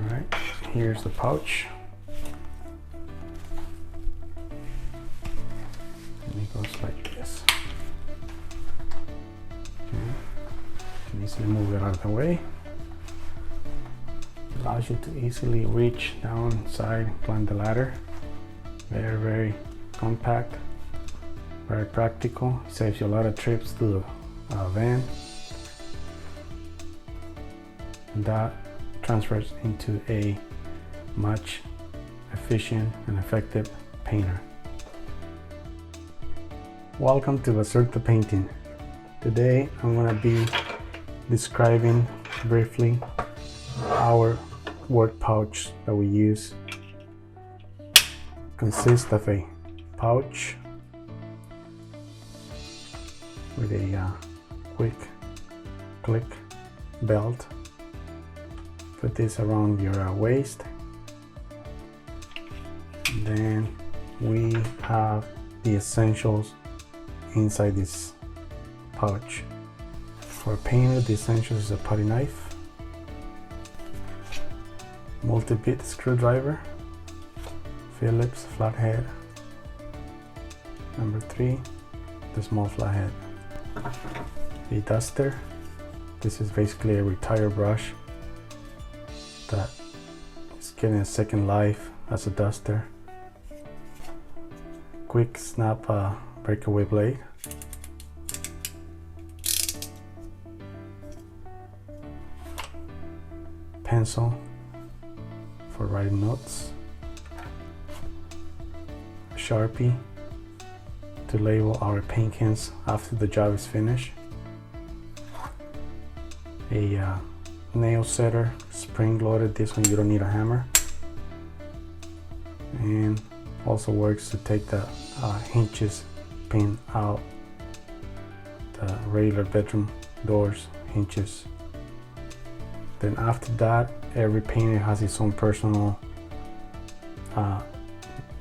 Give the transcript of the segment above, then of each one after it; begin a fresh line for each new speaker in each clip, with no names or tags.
Alright, here's the pouch. And it goes like this. Okay. You can easily move it out of the way. Allows you to easily reach down inside, climb the ladder. Very compact, very practical. Saves you a lot of trips to the van. And that transfers into a much efficient and effective painter. Welcome to Basurto Painting. Today I'm going to be describing briefly our work pouch that we use. Consists of a pouch with a quick click belt. Put this around your waist. And then we have the essentials inside this pouch. For a painter, the essentials is a putty knife, multi-bit screwdriver, Phillips flathead, number 3, the small flathead, a duster. This is basically a retire brush that is getting a second life as a duster. Quick snap breakaway blade, pencil for writing notes, Sharpie to label our paint cans after the job is finished, a nail setter, spring loaded. This one you don't need a hammer, and also works to take the hinges pin out, the regular bedroom doors hinges. Then after that, every painter has its own personal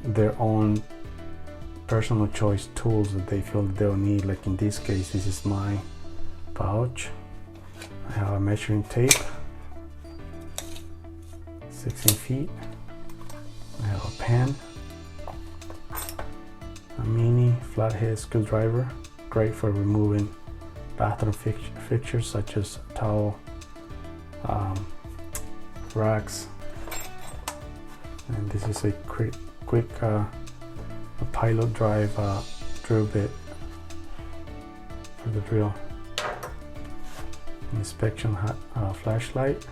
their own personal choice tools that they feel that they'll need. Like in this case, this is my pouch. I have a measuring tape, 16 feet. I have a pen, a mini flathead screwdriver, great for removing bathroom fixtures such as towel racks. And this is a quick a pilot drive drill bit for the drill. Inspection flashlight,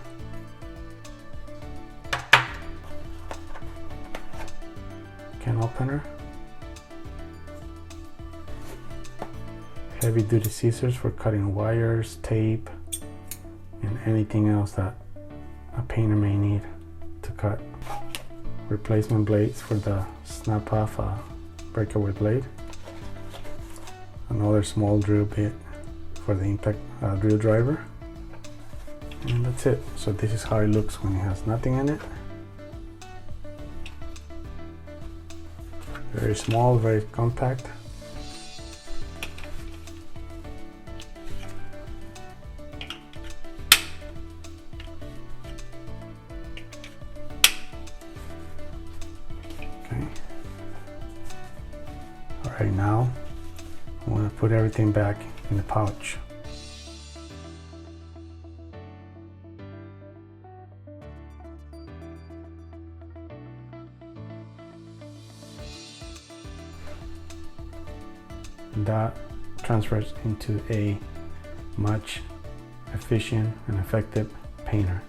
can opener, heavy duty scissors for cutting wires, tape, and anything else that a painter may need to cut. Replacement blades for the snap off breakaway blade. Another small drill bit for the impact drill driver. And that's it. So this is how it looks when it has nothing in it. Very small, very compact. Okay. Alright, now I'm going to put everything back in the pouch. That transfers into a much efficient and effective painter.